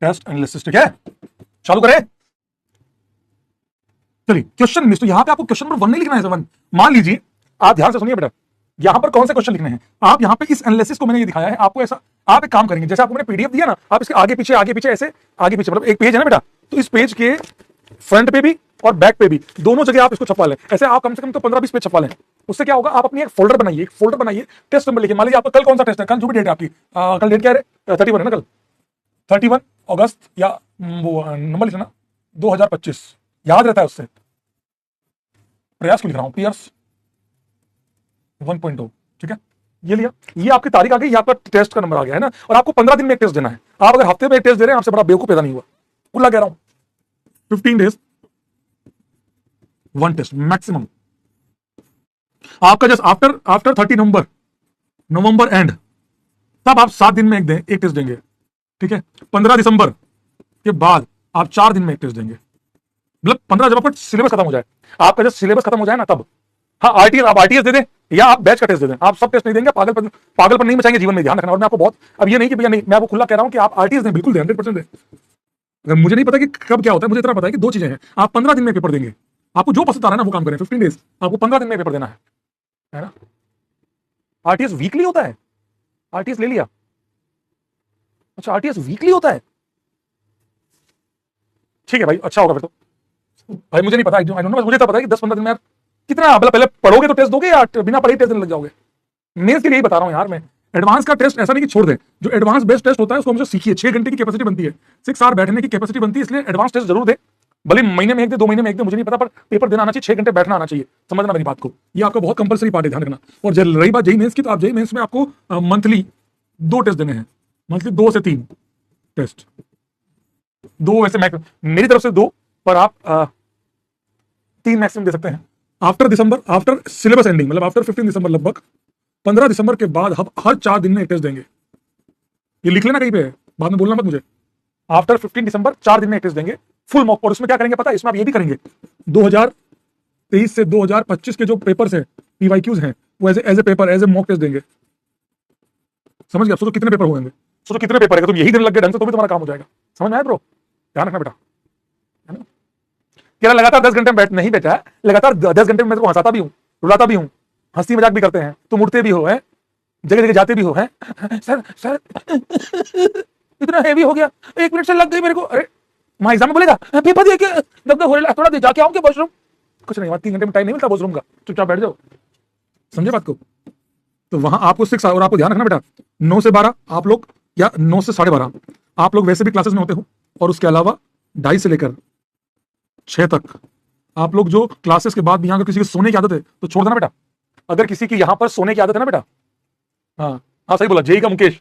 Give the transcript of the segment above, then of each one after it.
Test analysis, ठीक है, चालू करें। चलिए क्वेश्चन लिस्ट, तो यहां पे आपको क्वेश्चन नंबर 1 नहीं लिखना है, 7। मान लीजिए, आप ध्यान से सुनिए बेटा, यहां पर कौन से क्वेश्चन लिखने हैं। आप यहां पे इस एनालिसिस को मैंने ये दिखाया है आपको, ऐसा आप एक काम करेंगे, जैसे आपको मैंने पीडीएफ दिया ना, आप इसके आगे पीछे ऐसे आगे पीछे, मतलब एक पेज है ना बेटा, तो इस पेज के फ्रंट पे भी और बैक पे भी दोनों जगह आप इसको छपवा लें। ऐसे आप कम से कम तो 15-20 पेज छपवा लें। उससे क्या होगा, आप अपनी एक फोल्डर बनाइए, टेस्ट नंबर लिखिए। मान लीजिए आपका कल कौन सा टेस्ट है, कल जो भी डेट है आपकी, कल डेट क्या है, 31 है ना, कल 31 अगस्त, या वो नंबर लिखना 2025, याद रहता है उससे। प्रयास क्यों लिख रहा हूं, पियर्स 1.0, ठीक है, ये लिया, ये आपकी तारीख आ गई, ये आपका टेस्ट का नंबर आ गया है ना, और आपको 15 दिन में एक टेस्ट देना है। आप अगर हफ्ते में एक टेस्ट दे रहे हैं, आपसे बड़ा बेवकूफ पैदा नहीं हुआ, खुला कह रहा हूं। 15 डेज 1 टेस्ट मैक्सिमम। आपका जस्ट आफ्टर 30 नवंबर एंड, तब आप 7 दिन में एक टेस्ट देंगे, ठीक है। 15 दिसंबर के बाद आप 4 दिन में एक टेस्ट देंगे, मतलब 15 जब आपका सिलेबस खत्म हो जाए, आपका जब सिलेबस खत्म हो जाए ना तब। हाँ, आरटीएस, आप आरटीएस दे दें या आप बैच का टेस्ट दे दें, आप सब टेस्ट नहीं देंगे, पागलपन नहीं मचाएंगे जीवन में, ध्यान रखना। और मैं आपको बहुत, अब ये नहीं कि भैया नहीं, मैं आपको खुला कह रहा हूं कि आप आरटीएस दें, बिल्कुल दें, 100% दें। अगर मुझे नहीं पता कि कब क्या होता है, मुझे इतना पता है कि 2 चीजें हैं, आप 15 दिन में पेपर देंगे, आपको जो पसंद आ रहा है ना वो काम करें, 15 डेज, आपको 15 दिन में पेपर देना है ना। आरटीएस वीकली होता है, आरटीएस ले लिया, अच्छा आरटीएस वीकली होता है, ठीक है भाई, अच्छा होगा फिर तो। भाई मुझे नहीं पता, आई डोंट नो, मुझे तो पता है कि 10-15 दिन में आप कितना, पहले पढ़ोगे तो टेस्ट दोगे या बिना पढ़े टेस्ट देने लग जाओगे। मेंस के लिए बता रहा हूं यार मैं, एडवांस का टेस्ट ऐसा नहीं कि छोड़ दें, जो एडवांस बेस्ट टेस्ट होता है उसको हमसे सीखिए। 6 घंटे की कैपेसिटी बनती है, 6 आवर बैठने की कैपेसिटी बनती है, इसलिए एडवांस टेस्ट जरूर दे, भले महीने में एक दे, 2 महीने में एक दे, मुझे नहीं पता, पर पेपर देना आना चाहिए, 6 घंटे बैठना आना चाहिए, समझना मेरी बात को, ये आपका बहुत कंपलसरी पार्ट है, ध्यान रखना। और रही बात जेईई मेंस की, तो आप जेईई मेंस में आपको मंथली 2 टेस्ट देने हैं, मंथली 2 से 3 टेस्ट, 2 वैसे मेरी तरफ से 2, पर आप 3 मैक्सिमम दे सकते हैं। आफ्टर सिलेबस एंडिंग, मतलब आफ्टर 15 दिसंबर, लगभग 15 दिसंबर के बाद हम हर 4 दिन में एक टेस्ट देंगे। ये लिख लेना कहीं पे, बाद में बोलना मत मुझे। आफ्टर 15 दिसंबर 4 दिन में एक टेस्ट देंगे, फुल मॉक। और उसमें क्या करेंगे पता है, इसमें आप ये भी करेंगे, 2023 से 2025 के जो पेपर्स है, पीवाईक्यूज हैं, वो एज ए मॉक टेस्ट देंगे। समझ गया? सोचो कितने पेपर होंगे, सोचो कितने पेपर है, तुम यही दिन लग गए ढंग से तो भी तुम्हारा काम हो जाएगा। समझ में आया ब्रो? ध्यान रखना बेटा, है ना। क्या लगातार 10 घंटे में नहीं बैठा है, लगातार 10 घंटे में मैं तो हंसाता भी हूँ, रुलाता भी हूँ, हंसी मजाक भी करते हैं, तुम उठते भी हो, है जगह जगह जाते भी हो, है सर इतना हेवी हो गया, 1 मिनट से लग गई मेरे को। अरे माँ एग्जाम में बोलेगा पेपर दिए दब हो रहा, थोड़ा जाके आऊंगे वॉशरूम, कुछ नहीं, 3 घंटे में टाइम नहीं मिलता वॉशरूम का, चुपचाप बैठ जाओ। समझे बात को? तो वहां आपको 6 और आपको ध्यान रखना बेटा, 9 से 12 आप लोग, या 9 से 12:30 आप लोग वैसे भी क्लासेस में होते हो, और उसके अलावा 2:30 से लेकर 6 तक आप लोग जो क्लासेस के बाद भी, यहाँ अगर किसी की सोने की आदत है तो छोड़ देना बेटा। अगर किसी की यहाँ पर सोने की आदत है ना बेटा, हाँ सही बोला, जेई का मुकेश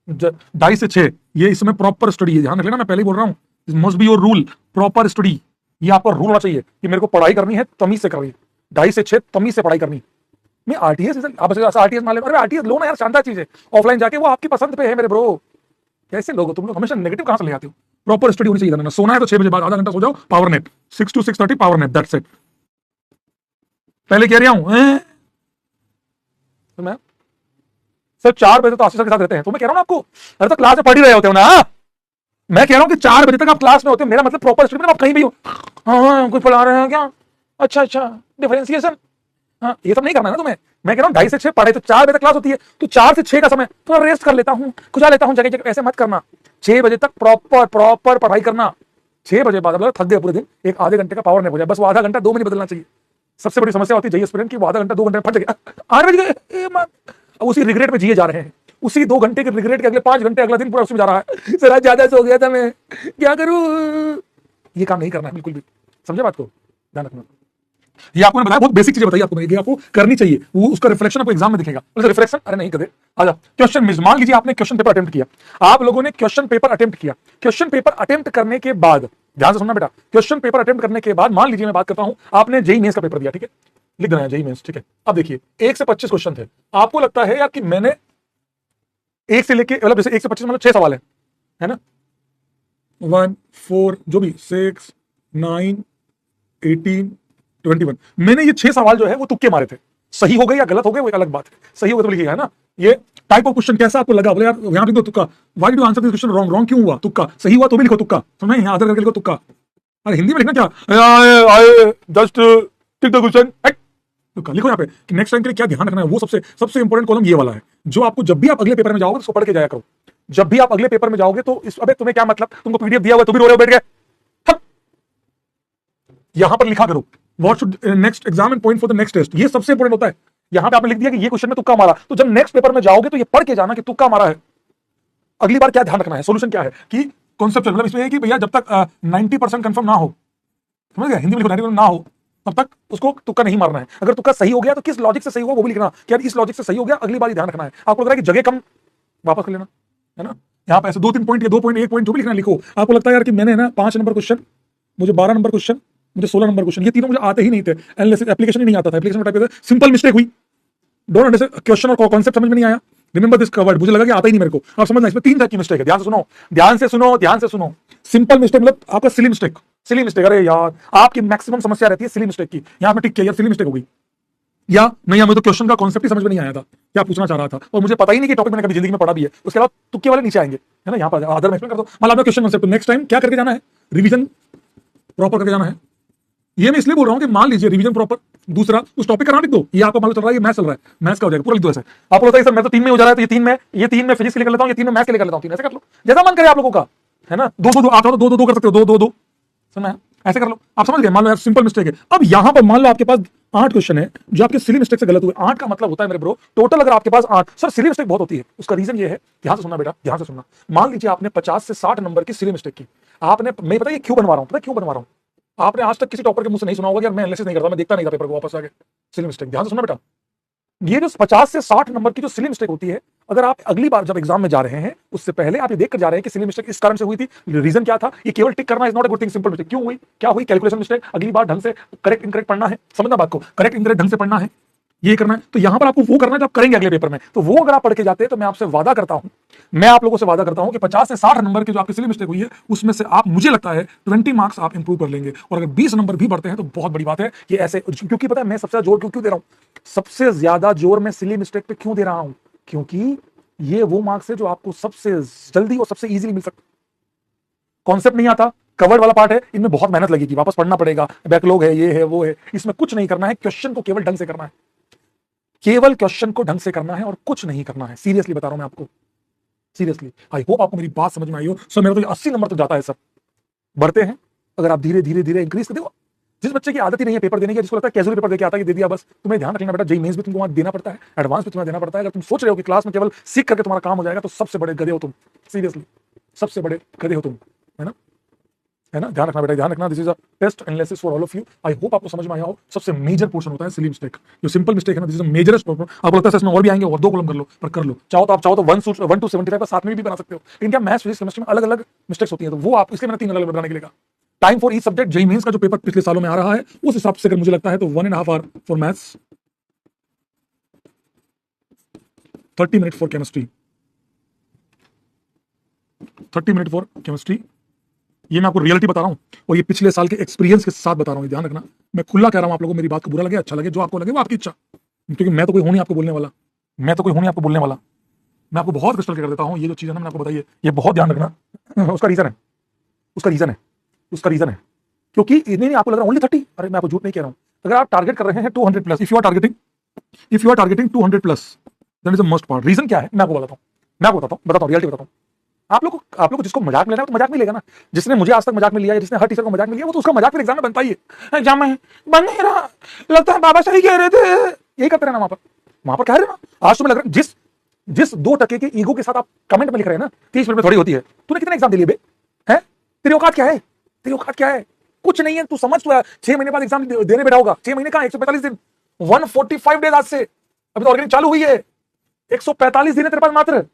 2:30 से 6 ये इसमें प्रॉपर स्टडी है, ध्यान रख लेना, मैं पहले ही बोल रहा हूँ, must be your rule, proper study. ये आपका रूल होना चाहिए कि मेरे को पढ़ाई करनी है, तमीज से करनी है, 2:30 से 6 तमीज से पढ़ाई करनी। मैं आरटीएस, आप आरटीएस मान ले, अरे आरटीएस लो ना यार, शानदार चीज है, ऑफलाइन जाके, वो आपकी पसंद पे है मेरे ब्रो। कैसे लोग तुम लोग हमेशा नेगेटिव कहां से ले आते हो? प्रॉपर स्टडी होनी चाहिए ना, सोना है तो 6 बजे बाद आधा घंटा सो जाओ, power nap, 6 to 6:30 power nap, that's it. पहले कह रहा हूं तो मैं सर 4 बजे तो आशीष सर के साथ रहते हैं, तो मैं कह रहा हूं ना आपको, अरे तो क्लास में पढ़ ही रहे होते हो ना, मैं कह रहा हूं कि 4 बजे तक आप क्लास में होते हो, मेरा मतलब प्रॉपर स्टडी में आप कहीं भी हो, हाँ कोई पढ़ा रहे हैं क्या, अच्छा डिफरेंशिएशन, हाँ ये सब नहीं करना है ना तुम्हें। मैं कह रहा हूँ 2:30 से 6 पढ़ाई, तो 4 बजे तक क्लास होती है, तो 4 से 6 का समय थोड़ा रेस्ट कर लेता हूँ, खुजा लेता हूँ जगह जगह, ऐसे मत करना। 6 बजे तक प्रॉपर पढ़ाई करना, 6 बजे बाद मतलब थक गए पूरे दिन, एक आधे घंटे का पावर नैप हो जाए, बस वो आधा घंटा 2 मिनट बदलना चाहिए। सबसे बड़ी समस्या होती है जेईई एस्पिरेंट की, वो आधा घंटा 2 घंटे में फट गया, 8 बज गए, अब उसी रिग्रेट में जिए जा रहे हैं, उसी 2 घंटे के रिग्रेट के अगले 5 घंटे अगला दिन पूरा उसमें जा रहा है, सर आज ज्यादा सो गया था मैं, क्या करूं। ये काम नहीं करना है बिल्कुल भी, समझे बात को? ध्यान रखना। ये आपको बताया, बहुत बेसिक चीजें बताई आपको, ये आपको करनी चाहिए, वो उसका रिफ्लेक्शन आपको एग्जाम में दिखेगा। रिफ्लेक्शन अरे नहीं करे, आजा क्वेश्चन मिस, मान लीजिए आपने क्वेश्चन पेपर अटेम्प्ट किया, आप लोगों ने क्वेश्चन पेपर अटेम्प्ट किया, क्वेश्चन पेपर अटेम्प्ट करने के बाद, ध्यान से सुनना बेटा, क्वेश्चन पेपर अटेम्प्ट करने के बाद मान लीजिए मैं बात करता हूं, आपने जेईई मेंस का पेपर दिया, ठीक है, लिख देना है जेईई मेंस, ठीक है। अब देखिए 1 से 25 क्वेश्चन थे, आपको लगता है यार कि मैंने 1 से लेके, मतलब जैसे 1 से 25 मतलब 6 सवाल है ना, 1 4 जो भी 6 9 18 21, मैंने ये 6 सवाल जो है वो तुक्के मारे थे, सही हो गए या गलत हो गए वो एक अलग बात है, सही हो गए तो लिखिएगा, है ना। ये टाइप ऑफ क्वेश्चन कैसा आपको लगा, बोले यार यहाँ लिख दो तुक्का, why did you answer this question wrong, wrong क्यों हुआ, तुक्का, सही हुआ तो भी लिखो तुक्का, समझ यहाँ आंसर करके लिखो तुक्का। अरे हिंदी में लिखना क्या, I just tick the question, तुक्का लिखो यहाँ पे। नेक्स्ट टाइम के लिए क्या ध्यान रखना है, वो सबसे सबसे इंपॉर्टेंट कॉलम ये वाला है, जो आपको जब भी आप अगले पेपर में जाओगे उसको पढ़ के जाया करो। जब भी आप अगले पेपर में जाओगे तो इस, अबे तुम्हें क्या मतलब, तुमको पीडीएफ दिया हुआ तो भी रो रहे हो बैठ गए, यहां पर लिखा करो what should next exam and point for the next test, ये सबसे इंपॉर्टेंट होता है। यहां पे आपने लिख दिया कि ये क्वेश्चन में तुक्का मारा, तो जब नेक्स्ट पेपर में जाओगे तो ये पढ़ के जाना कि तुक्का मारा है, अगली बार क्या ध्यान रखना है, सोल्यूशन क्या है, कि कॉन्सेप्चुअल, मतलब इसमें है कि भैया जब तक 90% कंफर्म ना हो, समझ गए, हिंदी में लिखो 90% ना हो तब तक उसको तुक्का नहीं मारना है। अगर तुक्का सही हो गया तो किस लॉजिक से सही हुआ वो भी लिखना, कि यार इस लॉजिक से सही हो गया, अगली बार ध्यान रखना है। आपको लग रहा है कि जगह कम, वापस कर लेना, है ना। यहाँ पे ऐसे 2-3 पॉइंट या 2 पॉइंट 1 पॉइंट जो भी लिखना लिखो। आपको लगता है यार कि मैंने ना 5 नंबर क्वेश्चन, मुझे 12 नंबर क्वेश्चन, मुझे 16 नंबर क्वेश्चन, ये तीनों मुझे आते ही नहीं थे, एनालिसिस एप्लीकेशन ही नहीं आता था, एप्लीकेशन टाइप करते सिंपल मिस्टेक हुई, डोंट अंडरस्टैंड क्वेश्चन और कॉन्सेप्ट समझ में नहीं आया, रिमेंबर दिस वर्ड, मुझे लगा कि आता ही नहीं मेरे को। आप समझना इसमें 3 टाइप की मिस्टेक है, ध्यान से सुनो, ध्यान से सुनो, ध्यान से सुनो। सिंपल मिस्टेक मतलब आपका सिली मिस्टेक, सिली मिस्टेक, अरे यार आपकी मैक्सिमम समस्या रहती है सिली मिस्टेक की, यहां पे टिक किया यार सिली मिस्टेक हो गई, या नहीं हमें तो क्वेश्चन का कॉन्सेप्ट ही समझ में नहीं आया था, क्या पूछना चाह रहा था, और मुझे पता ही नहीं कि टॉपिक मैंने कभी जिंदगी में पढ़ा भी है, उसके अलावा तुक्के वाले नीचे आएंगे, है ना। यहाँ पर अदर में एक्सप्लेन कर दो, मान लो आपका क्वेश्चन कॉन्सेप्ट, नेक्स्ट टाइम क्या करके जाना है, रिवीजन प्रॉपर करके जाना है। ये मैं इसलिए बोल रहा हूं कि मान लीजिए रिवीजन प्रॉपर, दूसरा उस टॉपिक का नाम लिख दो, ये आपको मान लो चल रहा है, ये मैथ्स चल रहा है, मैथ्स का हो जाएगा पूरा लिख दो ऐसे। आपको लगता है सर मैं तो 3 में हो जा रहा है, तो ये 3 में फिजिक्स के लिए कर लेता हूं, ये 3 में मैथ्स के लिए कर लेता हूं, 3 ऐसे कर लो, जैसा मन करे आप लोगों का, है ना। 2-2 आप चाहो तो 2-2 कर सकते हो, 2-2 समझ में, ऐसे कर लो, आप समझ गए। मान लो यार सिंपल मिस्टेक है, अब यहां पर मान लो आपके पास 8 क्वेश्चन है जो आपके सिली मिस्टेक से गलत हुए। 8 का मतलब होता है मेरे ब्रो टोटल, अगर आपके पास 8, सर सिली मिस्टेक बहुत होती है, उसका रीजन ये है, ध्यान से सुनना बेटा, ध्यान से सुनना। मान लीजिए आपने 50 से 60 नंबर की सिली मिस्टेक की, आपने, मैं पता है क्यों बनवा रहा हूं, पता है क्यों बनवा रहा हूं, आपने आज तक किसी टॉपर के मुंह से नहीं सुना होगा कि यार मैं एनालिसिस नहीं करता, मैं देखता नहीं था पेपर को वापस आके, सिली मिस्टेक। ध्यान से सुनना बेटा, ये जो 50 से 60 नंबर की जो सिली मिस्टेक होती है, अगर आप अगली बार जब एग्जाम में जा रहे हैं उससे पहले आप ये देख कर जा रहे हैं कि सिली मिस्टेक इस कारण से हुई थी, रीजन क्या था, ये केवल टिक करना is not a good thing, simple mistake क्यों हुई, क्या हुई, कैलकुलेशन मिस्टेक, अगली बार ढंग से करेक्ट इनकरेक्ट पढ़ना है, समझना बात को, करेक्ट इनकरेक्ट ढंग से पढ़ना है, ये करना है। तो यहां पर आपको वो करना है जो आप करेंगे अगले पेपर में, तो वो अगर आप पढ़ के जाते हैं तो मैं आपसे वादा करता हूं, मैं आप लोगों से वादा करता हूं कि 50 से 60 नंबर की जो आपकी सिली मिस्टेक हुई है उसमें से आप, मुझे लगता है 20 मार्क्स आप इंप्रूव कर लेंगे, और अगर 20 नंबर भी बढ़ते हैं तो बहुत बड़ी बात है। ये ऐसे, क्योंकि पता है मैं सबसे ज्यादा जोर क्यों दे रहा हूं, सबसे ज्यादा जोर मैं सिली मिस्टेक पे क्यों दे रहा हूं, क्योंकि ये वो मार्क्स है जो आपको सबसे जल्दी और सबसे इजीली मिल सकता। कॉन्सेप्ट नहीं आता, कवर्ड वाला पार्ट है, इनमें बहुत मेहनत लगेगी, वापस पढ़ना पड़ेगा, बैकलॉग है, ये है वो है, इसमें कुछ नहीं करना है, क्वेश्चन को केवल ढंग से करना है, केवल क्वेश्चन को ढंग से करना है और कुछ नहीं करना है। सीरियसली बता रहा हूं मैं आपको, सीरियसली। आई होप आपको मेरी बात समझ में आई हो। सर मेरा तो 80 नंबर तक जाता है सर, बढ़ते हैं अगर आप धीरे धीरे धीरे इंक्रीज कर दो। जिस बच्चे की आदत ही नहीं है पेपर देने की, जिसको लगता है कैजुअल पेपर देके आता है कि दे दिया बस, तुम्हें ध्यान रखना बेटा, जेईई मेंस भी तुमको वहां देना पड़ता है, एडवांस भी तुम्हें देना पड़ता है। अगर तुम सोच रहे हो कि क्लास में केवल सीख करके तुम्हारा काम हो जाएगा तो सबसे बड़े गधे हो तुम, सीरियसली सबसे बड़े गधे हो तुम, है ना, है ना। ध्यान रखना बेटा, ध्यान रखना, this is a test analysis for all of you. I hope आपको समझ में आया हो। सबसे मेजर पोर्शन होता है सिली मिस्टेक, जो सिंपल मिस्टेक है ना, दिस इज अ मेजरेस्ट प्रॉब्लम। आपको लगता है इसमें और भी आएंगे और 2 कॉलम कर लो, पर कर लो, चाहो तो आप चाहो तो 1 to 75 का साथ में भी बना सकते हो, लेकिन क्या मैथ्स फिजिक्स केमिस्ट्री में अलग अलग मिस्टेक्स होती है, तो वो आप, इसलिए मैंने 3 अलग अलग बनाने के लिए कहा। Time for each subject, JEE mains का जो पेपर पिछले सालों में आ रहा है उस हिसाब से अगर मुझे लगता है तो 1.5 hour for maths, 30 minute for chemistry, 30 minute for chemistry. ये मैं आपको रियलिटी बता रहा हूं और ये पिछले साल के एक्सपीरियंस के साथ बता रहा हूं, ध्यान रखना। मैं खुला कह रहा हूं आप लोगों को, मेरी बात को बुरा लगे अच्छा लगे, जो आपको लगे वो आपकी इच्छा, क्योंकि मैं तो कोई हूं नहीं आपको बोलने वाला, मैं तो कोई हूं नहीं आपको बोलने वाला। मैं आपको बहुत क्रिस्टल कर देता हूं, ये जो चीज है ना मैंने आपको बताई है, ये बहुत ध्यान रखना। उसका रीजन है, उसका रीजन है, उसका रीजन है, क्योंकि नहीं आपको लग रहा है ओनली 30, अरे मैं आपको झूठ नहीं कह रहा हूं। अगर आप टारगेट कर रहे हैं 200 plus, if you are targeting 200 plus, that is the most part. Reason क्या है मैं आपको बताता हूं, रियलिटी बताता हूँ। आप लोग को जिसको मजाक में लेना है तो मजाक में लेगा ना, जिसने मुझे आज तक मजाक में लिया है, जिसने हर टीचर को मजाक में लिया, वो तो उसका मजाक फिर एग्जाम में बनता ही है। एग्जाम में बन नहीं रहा, लगता है बाबा सही कह रहे थे, यही करते रहना वहां पर कह रहे ना। आज तुम्हें लग रहा है जिस 2% के ईगो के साथ आप कमेंट में लिख रहे हैं ना, 30 मिनट में थोड़ी होती है। तूने कितने एग्जाम दे लिए बे, है तेरी औकात क्या है, तेरी औकात क्या है, कुछ नहीं है। तू समझ, तो 6 महीने बाद एग्जाम देने बैठा होगा, 6 महीने कहां, 145 दिन, 145 डेज आज से, अभी तो ऑर्गेनिक चालू हुई है, 145 दिन है तेरे पास मात्र।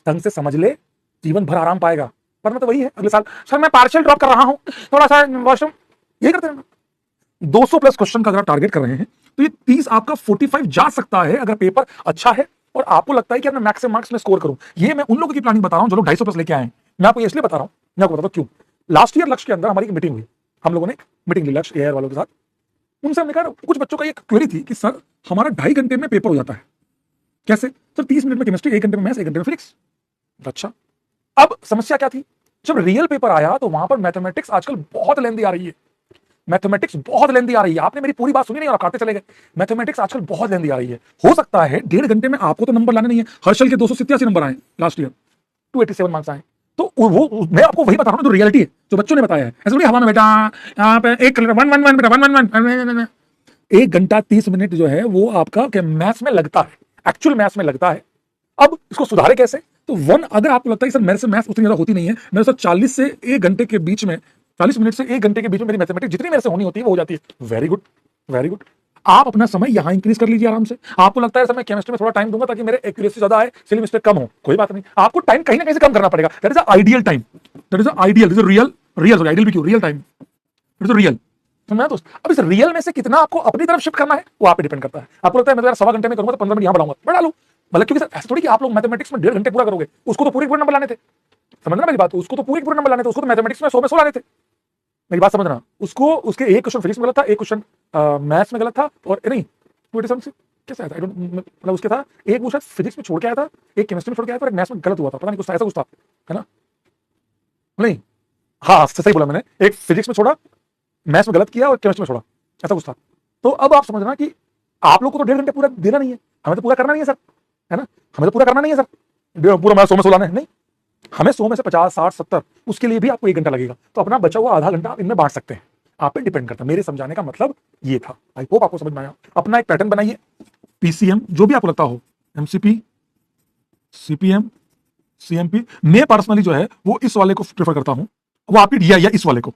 ढंग से समझ ले, जीवन भर आराम पाएगा, वरना तो वही है अगले साल सर मैं पार्शियल ड्रॉप कर रहा हूं, थोड़ा सा वॉशरूम, यही करते रहना। 200 प्लस क्वेश्चन का अगर आप टारगेट कर रहे हैं तो ये 30 आपका 45 जा सकता है अगर पेपर अच्छा है और आपको लगता है कि मैं मैक्सिमम मार्क्स में स्कोर करूं। ये मैं उन लोगों की प्लानिंग बता रहा हूं जो लोग 250 प्लस लेके आए हैं। मैं आपको इसलिए बता रहा हूं, मैं आपको बताता हूं क्यों। लास्ट ईयर लक्ष्य के अंदर हमारी एक मीटिंग हुई, हम लोगों ने मीटिंग ली लक्ष्य एआर वालों के साथ। उनसे हमने कहा, कुछ बच्चों का एक क्वेरी थी कि सर हमारा 2.5 घंटे में पेपर हो जाता है, कैसे? सर 30 मिनट में केमिस्ट्री, 1 घंटे में मैथ्स, 1 घंटे में फिजिक्स। अच्छा, अब समस्या क्या थी? जब रियल पेपर आया तो वहां पर मैथमेटिक्स आजकल बहुत लेंदी आ रही है, मैथमेटिक्स बहुत लेंदी आ रही है। आपने मेरी पूरी बात सुनी नहीं और काटते चले गए। मैथमेटिक्स आजकल बहुत लेंदी आ रही है। हो सकता है 1.5 घंटे में आपको तो नंबर लाने नहीं है, हर्षल के 287 नंबर आए लास्ट ईयर, 287 मार्क्स आए, तो वो मैं आपको वही बता रहा हूं जो रियलिटी है, जो बच्चों ने बताया है। ऐसे थोड़ी हवा में बेटा आप एक 1 बेटा 1 1 घंटा 30 मिनट जो है वो आपका मैथ्स में लगता है, एक्चुअल मैथ्स में लगता है। अब इसको सुधारे कैसे? तो अगर आपको लगता है सर मेरे से मैथ्स उतनी ज्यादा होती नहीं है, मेरे से 40 से 1 घंटे के बीच में, 40 मिनट से 1 घंटे के बीच में मेरी मैथमेटिक्स जितनी मेरे से होनी होती है वो हो जाती है। Very good, very good. आप अपना समय यहां इंक्रीज कर लीजिए आराम से। आपको लगता है सर मैं केमिस्ट्री में थोड़ा टाइम दूंगा ताकि मेरे एक्यूरेसी ज्यादा आए, सिली मिस्टेक कम हो, कोई बात नहीं, आपको टाइम कहीं ना कहीं से कम करना पड़ेगा। That is ideal time, that is ideal, this is real, real ideal भी क्यों, real time, it is real. समझा दोस्त? अब इस रियल में से कितना आपको अपनी तरफ शिफ्ट करना है वो आप पे डिपेंड करता है। आपको लगता है मैं तो यार 1.25 घंटे में करूंगा तो 15 मिनट यहां बढ़ाऊंगा, बढ़ा लो। मतलब क्योंकि सर ऐसा थोड़ी कि आप लोग मैथमेटिक्स में 1.5 घंटे पूरा करोगे, उसको तो पूरे नंबर लाने थे। समझना मेरी बात, उसको तो पूरे नंबर लाने थे, उसको तो मैथमेटिक्स में 100 में 100 लाने थे। मेरी बात समझना, उसको उसके एक क्वेश्चन फिजिक्स में गलत था, एक क्वेश्चन मैथ्स में गलत था, और नहीं 27 से कैसे आया था, मतलब उसके था एक वो शायद फिजिक्स में छोड़ के आया था, एक केमिस्ट्री में छोड़ के आया था, और एक मैथ्स में गलत हुआ था, पता नहीं कुछ ऐसा कुछ था, है ना? नहीं, हाँ सही बोला मैंने, एक फिजिक्स में छोड़ा, मैथ्स में गलत किया और केमिस्ट्री में छोड़ा, ऐसा कुछ था। तो अब आप समझना कि आप लोग को तो 1.5 घंटे पूरा देना नहीं है, हमें तो पूरा करना नहीं है सर, है ना? हमें तो पूरा करना नहीं है सर, पूरा मैं 100 में 100 लाना है, नहीं, हमें 100 में से 50, 60, 70, उसके लिए भी आपको 1 घंटा लगेगा। तो अपना बचा हुआ आधा घंटा आप इनमें बांट सकते हैं, आप पे डिपेंड करता है। मेरे समझाने का मतलब ये था, आई होप आपको समझ में आया। अपना एक पैटर्न बनाइए, पीसीएम जो भी आपको लगता हो, एमसीपी, सीपीएम, सीएमपी। मैं पर्सनली जो है वो इस वाले को प्रेफर करता हूं, वो आपकी दिया या इस वाले को।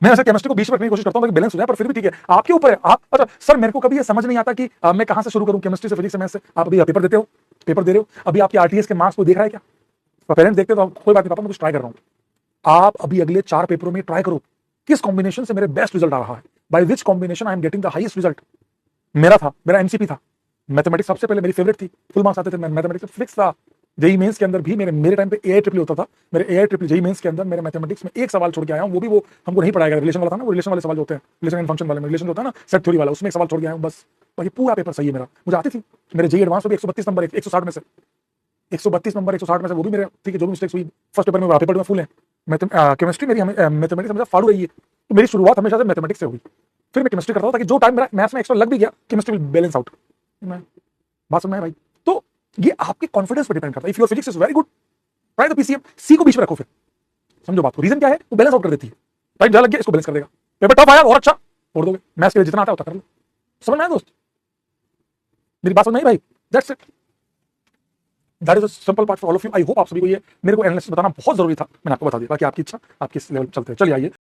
मैं ऐसे केमिस्ट्री को बीच में रखने की कोशिश करता हूं ताकि बैलेंस हो जाए, पर फिर भी ठीक है, आपके ऊपर है। आप अच्छा सर मेरे को कभी ये समझ नहीं आता कि मैं कहां से शुरू करूं, केमिस्ट्री से, फिजिक्स से, मैथ्स से। आप अभी पेपर देते हो, पेपर दे रहे हो, अभी आपके आरटीएस के मार्क्स को देख रहा है क्या? पेरेंट्स देखते तो कोई बात नहीं पापा मैं कुछ ट्राई कर रहा हूं। आप अभी अगले 4 पेपरों में ट्राई करो किस कॉम्बिनेशन से मेरे बेस्ट रिजल्ट आ रहा है, by which combination I am getting the highest result. मेरा एमसीपी था, मैथमेटिक्स सबसे पहले मेरी फेवरेट थी, फुल मार्क्स आते थे, मैथमेटिक्स फिजिक्स था। जेई मेंस के अंदर भी मेरे टाइम पे एआई ट्रिपल होता था, मेरे एआई ट्रिपल जेई मेंस के अंदर मेरे मैथमेटिक्स में एक सवाल छोड़ के आया हूं, वो भी वो हमको नहीं पढ़ाया गया, रिलेशन वाला था ना, वो रिलेशन वाले सवाल जो होते हैं, रिलेशन एंड फंक्शन वाले में, रिलेशन होता है ना सेट थ्योरी वाला, उसमें एक सवाल छोड़ के आया हूं बस, बाकी पूरा पेपर सही है मेरा। मुझे आती थी, मेरे जेई एडवांस में भी 132 नंबर, 160 में से 132 नंबर, 160 में से वो भी मेरे ठीक है, जो भी मिस्टेक्स हुई फर्स्ट पेपर में, पेपर में फुल है। केमिस्ट्री मेरी मैथमेटिक्स हमेशा फाड़ू रही है, तो मेरी शुरुआत हमेशा से मैथमेटिक्स से हुई। फिर मैं केमिस्ट्री करता था ताकि जो टाइम मेरा मैथ्स में एक्स्ट्रा लग भी गया, केमिस्ट्री विल बैलेंस आउट। बात समझ में भाई? तो ये आपके कॉन्फिडेंस पर डिपेंड करता है। If your physics is very good, try the PCM, C को बीच में रखो, फिर समझो बात को। रीजन क्या है? वो बैलेंस आउट कर देती है, टाइम ज्यादा लग गया इसको बैलेंस कर देगा। पेपर टफ आया और अच्छा छोड़ दोगे, मैथ्स के लिए जितना आता है उतना कर लो। समझ में आया दोस्त? मेरी बात समझ में आई भाई? That's it, that is a simple part for all of you. I hope आप सभी को ये मेरे को एनालिसिस बताना बहुत जरूरी था, मैंने आपको बता दिया, बाकी आपकी इच्छा, आपके लेवल चलते हैं। चलिए आइए